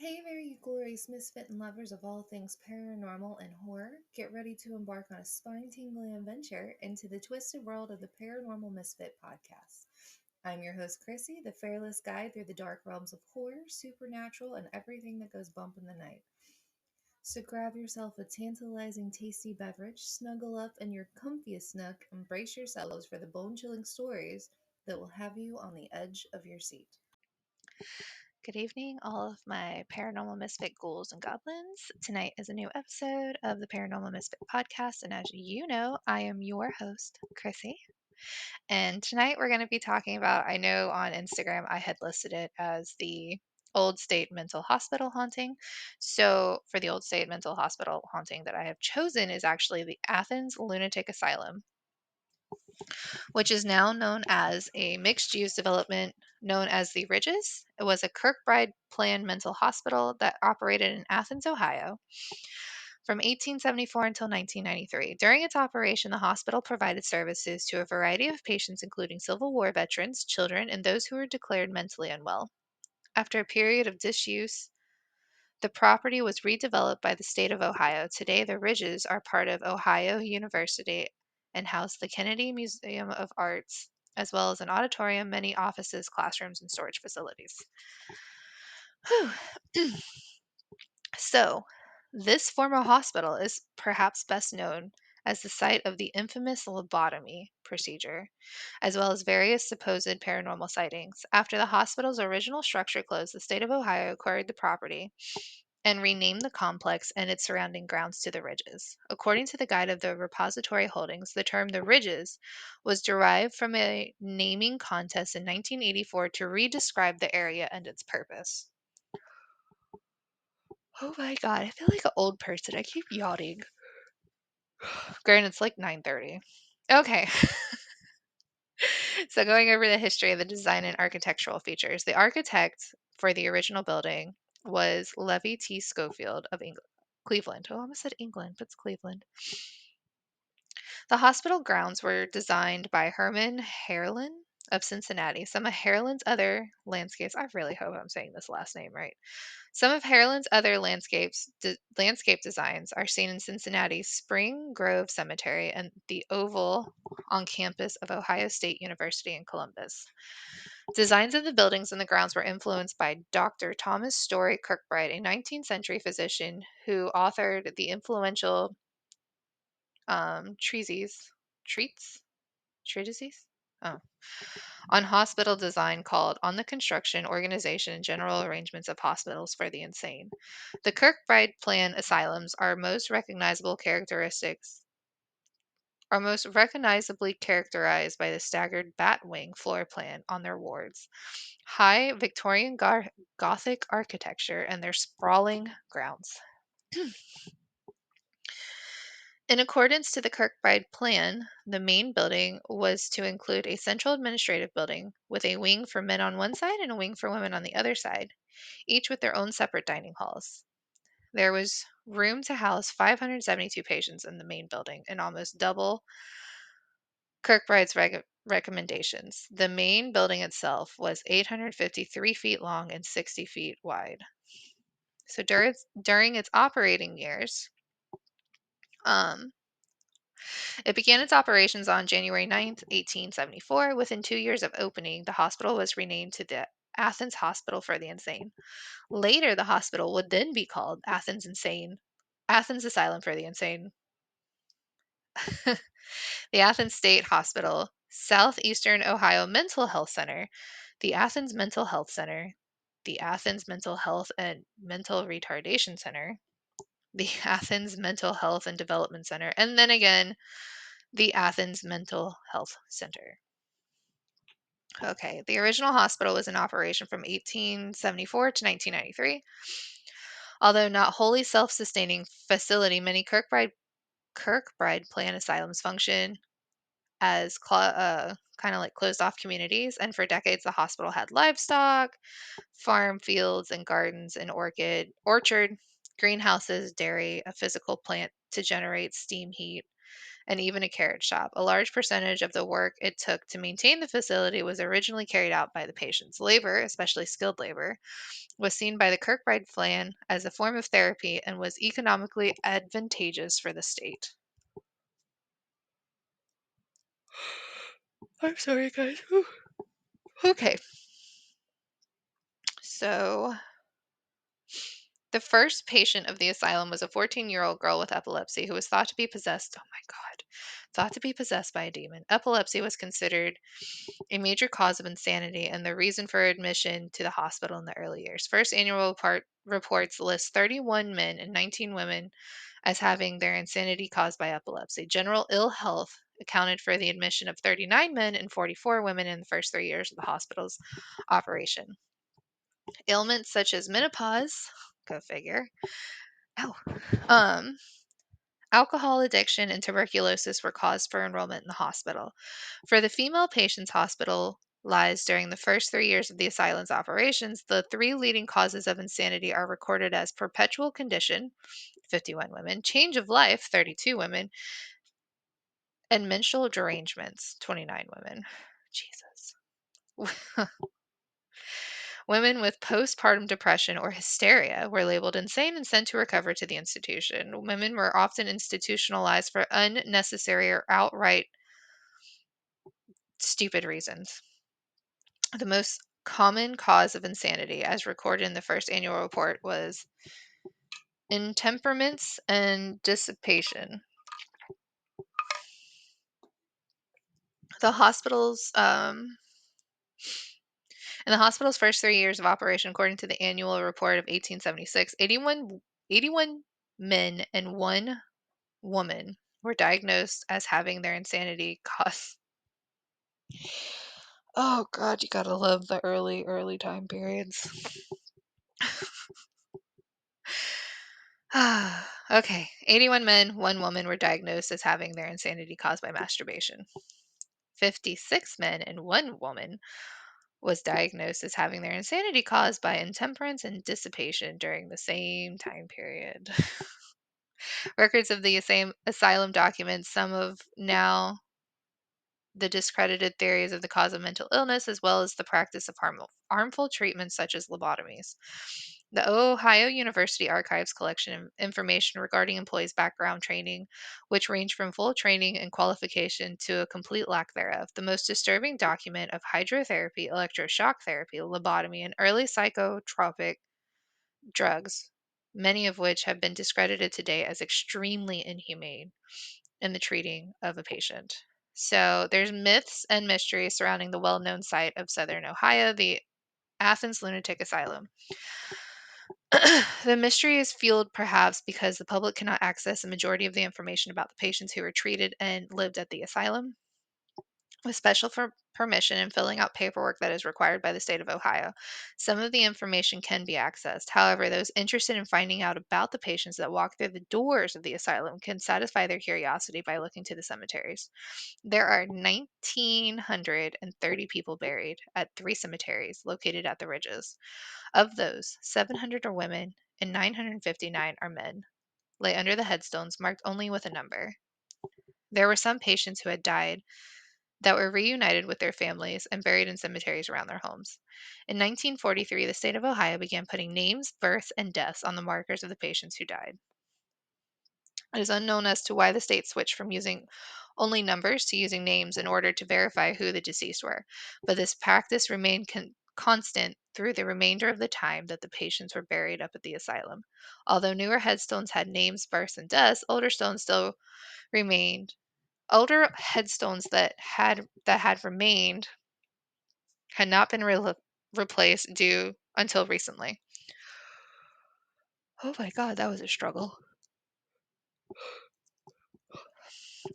Hey there, you glorious misfit and lovers of all things paranormal and horror. Get ready to embark on a spine-tingling adventure into the twisted world of the Paranormal Misfit podcast. I'm your host, Chrissy, the fearless guide through the dark realms of horror, supernatural, and everything that goes bump in the night. So grab yourself a tantalizing, tasty beverage, snuggle up in your comfiest nook, and brace yourselves for the bone-chilling stories that will have you on the edge of your seat. Good evening, all of my paranormal misfit ghouls and goblins. Tonight is a new episode of the Paranormal Misfit podcast, and as you know, I am your host, Chrissy. And tonight we're going to be talking about, I know on Instagram I had listed it as the Old State Mental Hospital haunting. So, for the Old State Mental Hospital haunting that I have chosen is actually the Athens Lunatic Asylum, which is now known as a mixed-use development known as the Ridges. It was a Kirkbride planned mental hospital that operated in Athens, Ohio, from 1874 until 1993. During its operation, the hospital provided services to a variety of patients, including Civil War veterans, children, and those who were declared mentally unwell. After a period of disuse, the property was redeveloped by the state of Ohio. Today, the Ridges are part of Ohio University and house the Kennedy Museum of Arts, as well as an auditorium, many offices, classrooms, and storage facilities. Whew. So, this former hospital is perhaps best known as the site of the infamous lobotomy procedure, as well as various supposed paranormal sightings. After the hospital's original structure closed, the state of Ohio acquired the property and renamed the complex and its surrounding grounds to the Ridges. According to the Guide of the Repository Holdings, the term the Ridges was derived from a naming contest in 1984 to re-describe the area and its purpose. Oh my god, I feel like an old person. I keep yawning. Granted, it's like 9:30. Okay. So going over the history of the design and architectural features. The architect for the original building was Levy T. Schofield of Cleveland. Oh, I almost said England, but it's Cleveland. The hospital grounds were designed by Herman Harlan of Cincinnati. Some of Harlan's other landscapes, I really hope I'm saying this last name right. Some of Harlan's other landscape designs are seen in Cincinnati's Spring Grove Cemetery and the Oval on campus of Ohio State University in Columbus. Designs of the buildings and the grounds were influenced by Dr. Thomas Story Kirkbride, a 19th century physician who authored the influential treatise, treats, treatises? Oh, on hospital design called On the Construction, Organization, and General Arrangements of Hospitals for the Insane. The Kirkbride Plan asylums are most recognizably characterized by the staggered bat wing floor plan on their wards, high Victorian Gothic architecture, and their sprawling grounds. In accordance to the Kirkbride plan, the main building was to include a central administrative building with a wing for men on one side and a wing for women on the other side, each with their own separate dining halls. There was room to house 572 patients in the main building and almost double Kirkbride's recommendations. The main building itself was 853 feet long and 60 feet wide. So during its operating years, um, it began its operations on January 9th, 1874. Within 2 years of opening, the hospital was renamed to the Athens Hospital for the Insane. Later, the hospital would then be called Athens Asylum for the Insane. The Athens State Hospital, Southeastern Ohio Mental Health Center, the Athens Mental Health Center, the Athens Mental Health and Mental Retardation Center, the Athens Mental Health and Development Center, and then again, the Athens Mental Health Center. Okay, the original hospital was in operation from 1874 to 1993. Although not wholly self-sustaining facility, many Kirkbride plan asylums function as kind of like closed off communities. And for decades, the hospital had livestock, farm fields and gardens, and orchard, greenhouses, dairy, a physical plant to generate steam heat, and even a carrot shop. A large percentage of the work it took to maintain the facility was originally carried out by the patients. Labor, especially skilled labor, was seen by the Kirkbride plan as a form of therapy and was economically advantageous for the state. I'm sorry, guys. Whew. Okay. So, the first patient of the asylum was a 14-year-old girl with epilepsy who was thought to be possessed. Oh my God. Thought to be possessed by a demon. Epilepsy was considered a major cause of insanity and the reason for admission to the hospital in the early years. First annual reports list 31 men and 19 women as having their insanity caused by epilepsy. General ill health accounted for the admission of 39 men and 44 women in the first 3 years of the hospital's operation. Ailments such as menopause, go figure, oh, um, alcohol addiction, and tuberculosis were cause for enrollment in the hospital. For the female patients hospitalized during the first 3 years of the asylum's operations, the three leading causes of insanity are recorded as perpetual condition, 51 women, change of life, 32 women, and menstrual derangements, 29 women. Jesus. Women with postpartum depression or hysteria were labeled insane and sent to recover to the institution. Women were often institutionalized for unnecessary or outright stupid reasons. The most common cause of insanity, as recorded in the first annual report, was intemperance and dissipation. The hospital's In the hospital's first 3 years of operation, according to the annual report of 1876, 81 men and one woman were diagnosed as having their insanity caused. Oh God, you gotta love the early time periods. Okay, 81 men, one woman were diagnosed as having their insanity caused by masturbation. 56 men and one woman was diagnosed as having their insanity caused by intemperance and dissipation during the same time period. Records of the same asylum documents some of now the discredited theories of the cause of mental illness, as well as the practice of harmful treatments such as lobotomies. The Ohio University Archives collection of information regarding employees' background training, which range from full training and qualification to a complete lack thereof. The most disturbing document of hydrotherapy, electroshock therapy, lobotomy, and early psychotropic drugs, many of which have been discredited today as extremely inhumane in the treating of a patient. So there's myths and mysteries surrounding the well-known site of Southern Ohio, the Athens Lunatic Asylum. The mystery is fueled perhaps because the public cannot access a majority of the information about the patients who were treated and lived at the asylum. With special permission and filling out paperwork that is required by the state of Ohio, some of the information can be accessed. However, those interested in finding out about the patients that walk through the doors of the asylum can satisfy their curiosity by looking to the cemeteries. There are 1,930 people buried at 3 cemeteries located at the ridges. Of those, 700 are women and 959 are men, lay under the headstones marked only with a number. There were some patients who had died that were reunited with their families and buried in cemeteries around their homes. In 1943, the state of Ohio began putting names, births, and deaths on the markers of the patients who died. It is unknown as to why the state switched from using only numbers to using names in order to verify who the deceased were, but this practice remained constant through the remainder of the time that the patients were buried up at the asylum. Although newer headstones had names, births, and deaths, remained older headstones that had remained had not been replaced due until recently. Oh my God, that was a struggle.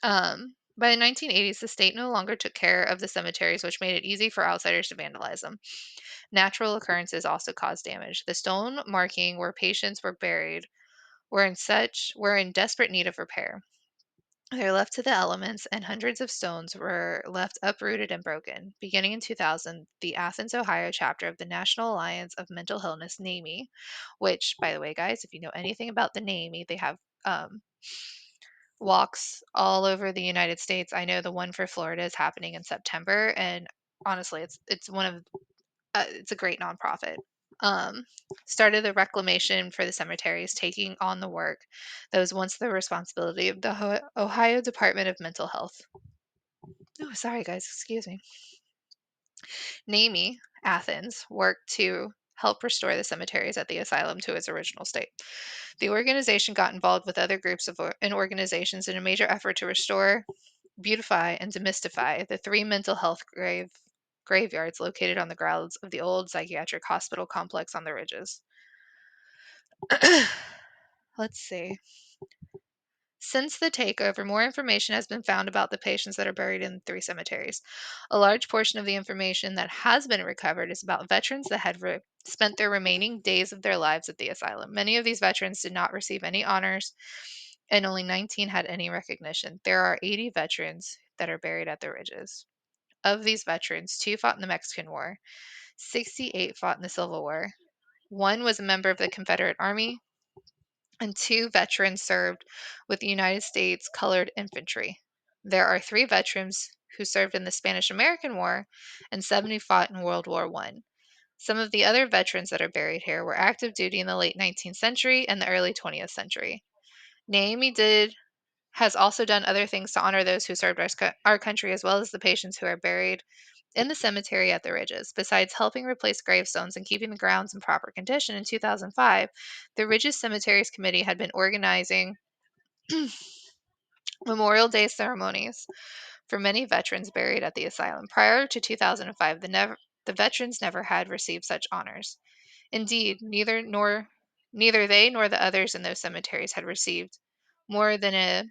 By the 1980s, the state no longer took care of the cemeteries, which made it easy for outsiders to vandalize them. Natural occurrences also caused damage. The stone marking where patients were buried were in desperate need of repair. They were left to the elements, and hundreds of stones were left uprooted and broken. Beginning in 2000, the Athens, Ohio chapter of the National Alliance of Mental Illness, which, by the way, guys, if you know anything about the NAMI, they have walks all over the United States. I know the one for Florida is happening in September, and honestly, it's one of it's a great nonprofit. Um, Started the reclamation for the cemeteries, taking on the work that was once the responsibility of the Ohio Department of Mental Health. Oh, sorry guys, excuse me. NAMI, Athens, worked to help restore the cemeteries at the asylum to its original state. The organization got involved with other groups and organizations in a major effort to restore, beautify, and demystify the three mental health graveyards located on the grounds of the old psychiatric hospital complex on the ridges. Let's see. Since the takeover, more information has been found about the patients that are buried in the three cemeteries. A large portion of the information that has been recovered is about veterans that had spent their remaining days of their lives at the asylum. Many of these veterans did not receive any honors, and only 19 had any recognition. There are 80 veterans that are buried at the ridges. Of these veterans, 2 fought in the Mexican War, 68 fought in the Civil War, 1 was a member of the Confederate Army, and 2 veterans served with the United States Colored Infantry. There are 3 veterans who served in the Spanish American War, and 70 fought in World War I. Some of the other veterans that are buried here were active duty in the late 19th century and the early 20th century. Naomi has also done other things to honor those who served our country, as well as the patients who are buried in the cemetery at the ridges. Besides helping replace gravestones and keeping the grounds in proper condition, in 2005, the Ridges Cemeteries Committee had been organizing Memorial Day ceremonies for many veterans buried at the asylum. Prior to 2005, the veterans never had received such honors. Indeed, neither they nor the others in those cemeteries had received more than a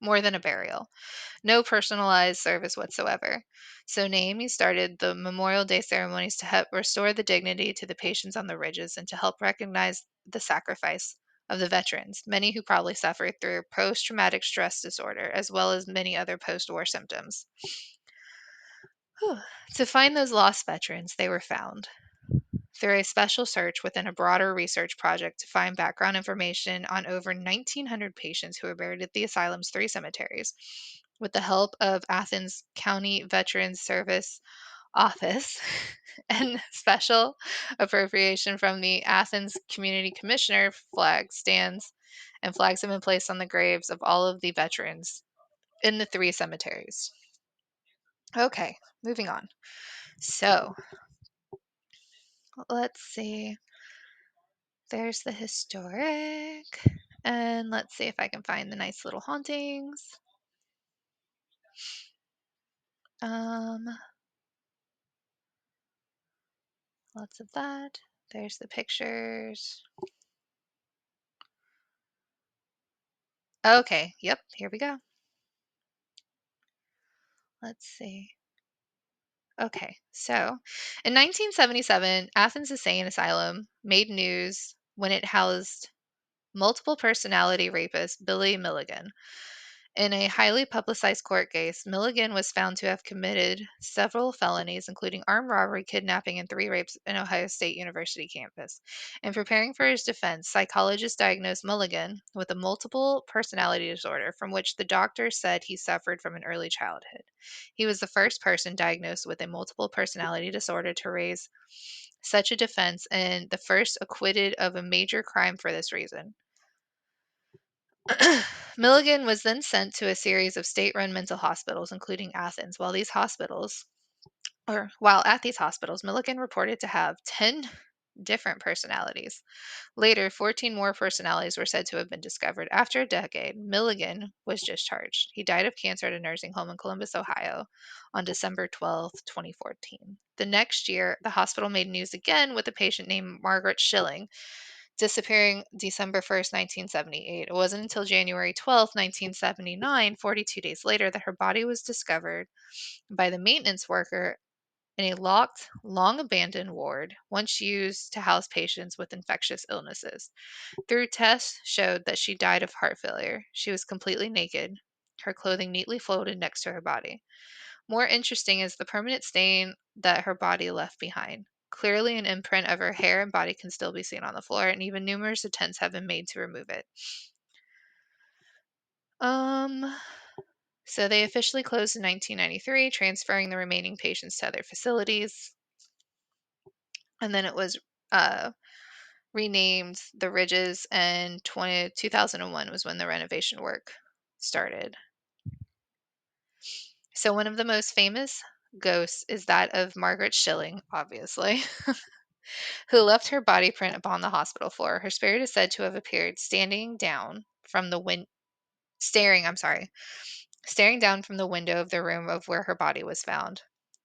more than a burial. No personalized service whatsoever. So Naomi started the Memorial Day ceremonies to help restore the dignity to the patients on the ridges and to help recognize the sacrifice of the veterans, many who probably suffered through post traumatic stress disorder, as well as many other post war symptoms. Whew. To find those lost veterans, they were found through a special search within a broader research project to find background information on over 1,900 patients who were buried at the asylum's 3 cemeteries. With the help of Athens County Veterans Service Office and special appropriation from the Athens Community Commissioner, flags have been placed on the graves of all of the veterans in the 3 cemeteries. Okay, moving on. So, let's see. There's the historic. And let's see if I can find the nice little hauntings. Lots of that. There's the pictures. Okay, yep, here we go. Let's see. Okay, so in 1977, Athens Insane Asylum made news when it housed multiple personality rapist Billy Mulligan. In a highly publicized court case, Milligan was found to have committed several felonies, including armed robbery, kidnapping, and 3 rapes in Ohio State University campus. In preparing for his defense, psychologists diagnosed Mulligan with a multiple personality disorder from which the doctor said he suffered from an early childhood. He was the first person diagnosed with a multiple personality disorder to raise such a defense and the first acquitted of a major crime for this reason. Milligan was then sent to a series of state-run mental hospitals, including Athens. While at these hospitals, Milligan reported to have 10 different personalities. Later, 14 more personalities were said to have been discovered. After a decade, Milligan was discharged. He died of cancer at a nursing home in Columbus, Ohio, on December 12, 2014. The next year, the hospital made news again with a patient named Margaret Shilling, disappearing December 1st, 1978. It wasn't until January 12th, 1979, 42 days later, that her body was discovered by the maintenance worker in a locked, long abandoned ward once used to house patients with infectious illnesses. Through tests showed that she died of heart failure. She was completely naked, her clothing neatly folded next to her body. More interesting is the permanent stain that her body left behind. Clearly, an imprint of her hair and body can still be seen on the floor, and even numerous attempts have been made to remove it. Um, so they officially closed in 1993, transferring the remaining patients to other facilities. And then it was uh, renamed the Ridges, and 2001 was when the renovation work started. So one of the most famous ghosts is that of Margaret Shilling, obviously, who left her body print upon the hospital floor. Her spirit is said to have appeared staring down from the window of the room of where her body was found,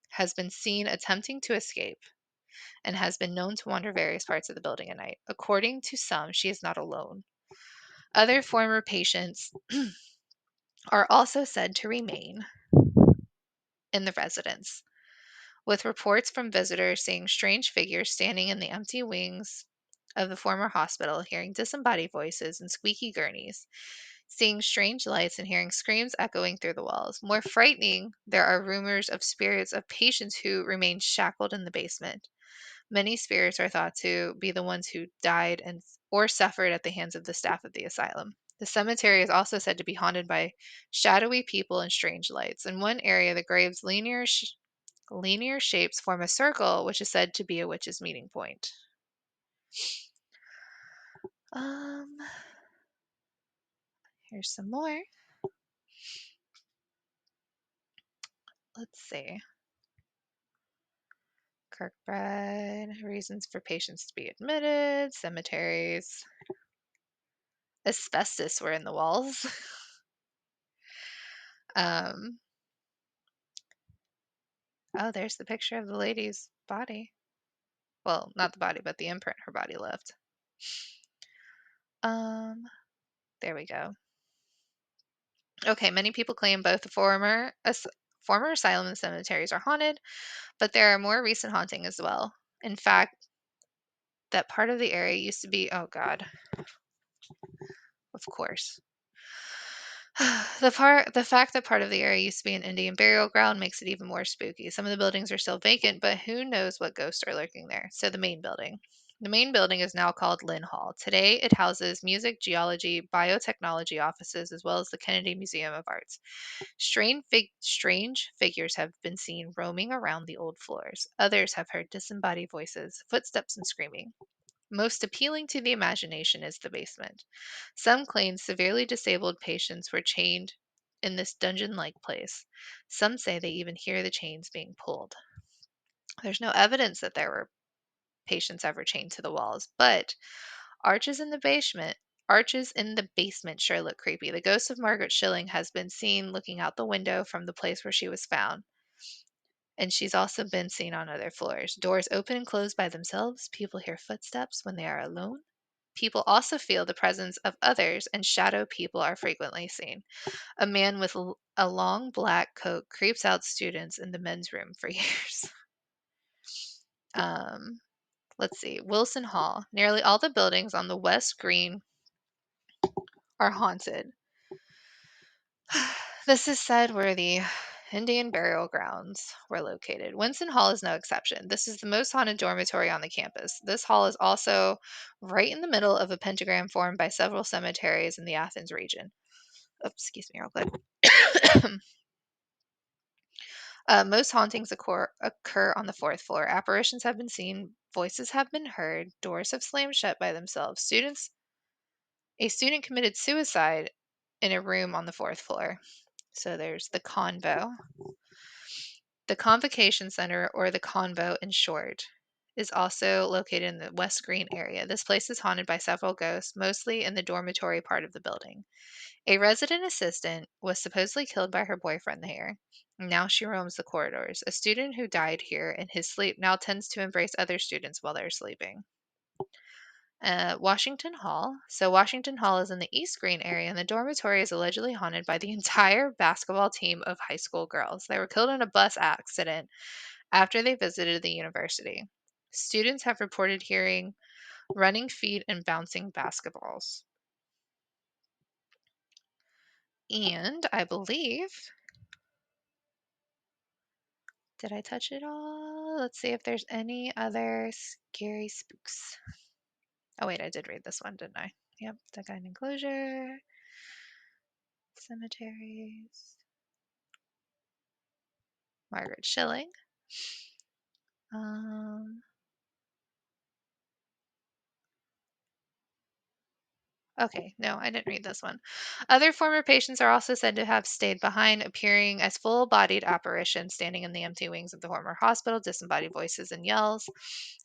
has been seen attempting to escape, and has been known to wander various parts of the building at night. According to some, she is not alone. Other former patients are also said to remain in the residence, with reports from visitors seeing strange figures standing in the empty wings of the former hospital, hearing disembodied voices and squeaky gurneys, seeing strange lights and hearing screams echoing through the walls. More frightening, there are rumors of spirits of patients who remain shackled in the basement. Many spirits are thought to be the ones who died or suffered at the hands of the staff of the asylum. The cemetery is also said to be haunted by shadowy people and strange lights. In one area, the grave's linear shapes form a circle, which is said to be a witch's meeting point. Um, Here's some more. Let's see. Kirkbride, reasons for patients to be admitted, cemeteries. Asbestos were in the walls. um, oh, there's the picture of the lady's body. Well, not the body, but the imprint her body left. Um, there we go. Okay, many people claim both the former asylum and cemeteries are haunted, but there are more recent haunting as well. In fact, that part of the area used to be, oh God, of course. The fact that part of the area used to be an Indian burial ground makes it even more spooky. Some of the buildings are still vacant, but who knows what ghosts are lurking there. So the main building. The main building is now called Lynn Hall. Today it houses music, geology, biotechnology offices, as well as the Kennedy Museum of Arts. Strange figures have been seen roaming around the old floors. Others have heard disembodied voices, footsteps, and screaming. Most appealing to the imagination is the basement. Some claim severely disabled patients were chained in this dungeon like place. Some say they even hear the chains being pulled. There's no evidence that there were patients ever chained to the walls, but arches in the basement arches in the basement sure look creepy. The ghost of Margaret Shilling has been seen looking out the window from the place where she was found, and she's also been seen on other floors. Doors open and close by themselves. People hear footsteps when they are alone. People also feel the presence of others, and shadow people are frequently seen. A man with a long black coat creeps out students in the men's room for years. Um, let's see. Wilson Hall. Nearly all the buildings on the West Green are haunted. This is said where the Indian burial grounds were located. Wilson Hall is no exception. This is the most haunted dormitory on the campus. This hall is also right in the middle of a pentagram formed by several cemeteries in the Athens region. Oops, excuse me real quick. Most hauntings occur on the fourth floor. Apparitions have been seen, voices have been heard, doors have slammed shut by themselves. A student committed suicide in a room on the fourth floor. So there's the convo. The Convocation Center, or the Convo in short, is also located in the West Green area. This place is haunted by several ghosts, mostly in the dormitory part of the building. A resident assistant was supposedly killed by her boyfriend there. Now she roams the corridors. A student who died here in his sleep now tends to embrace other students while they're sleeping. Washington Hall. So, Washington Hall is in the East Green area, and the dormitory is allegedly haunted by the entire basketball team of high school girls. They were killed in a bus accident after they visited the university. Students have reported hearing running feet and bouncing basketballs. And I believe, did I touch it all? Let's see if there's any other scary spooks. Oh, wait, I did read this one, didn't I? Yep, the guide enclosure. Cemeteries. Margaret Shilling. Okay, no, I didn't read this one. Other former patients are also said to have stayed behind, appearing as full-bodied apparitions standing in the empty wings of the former hospital. Disembodied voices and yells,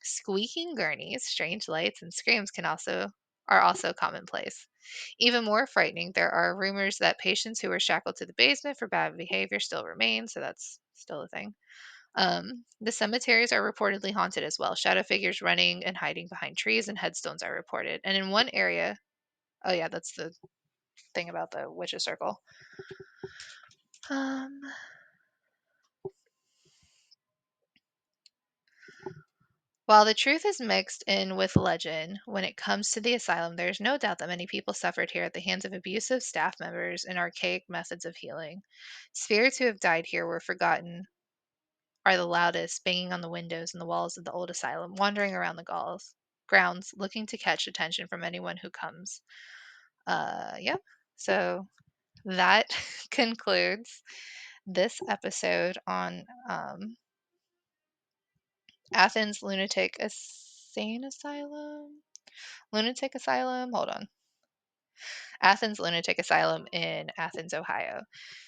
squeaking gurneys, strange lights, and screams are also commonplace. Even more frightening, there are rumors that patients who were shackled to the basement for bad behavior still remain, so that's still a thing. The cemeteries are reportedly haunted as well. Shadow figures running and hiding behind trees and headstones are reported. And in one area, oh yeah, that's the thing about the witch's circle. Um, While the truth is mixed in with legend, when it comes to the asylum, there is no doubt that many people suffered here at the hands of abusive staff members and archaic methods of healing. Spirits who have died here were forgotten are the loudest, banging on the windows and the walls of the old asylum, wandering around the grounds, looking to catch attention from anyone who comes. Yep. So that concludes this episode on Athens Lunatic Asylum. Hold on. Athens Lunatic Asylum in Athens, Ohio.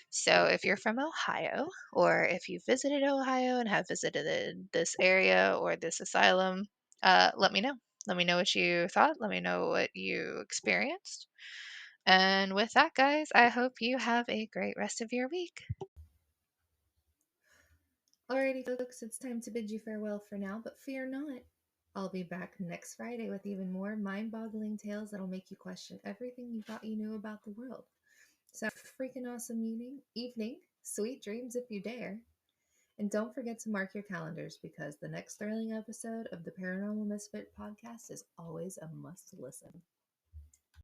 So if you're from Ohio, or if you visited Ohio and have visited this area or this asylum, let me know. Let me know what you thought. Let me know what you experienced. And with that, guys, I hope you have a great rest of your week. Alrighty, folks, it's time to bid you farewell for now, but fear not. I'll be back next Friday with even more mind-boggling tales that'll make you question everything you thought you knew about the world. So freaking awesome evening, sweet dreams if you dare. And don't forget to mark your calendars because the next thrilling episode of the Paranormal Misfit podcast is always a must listen.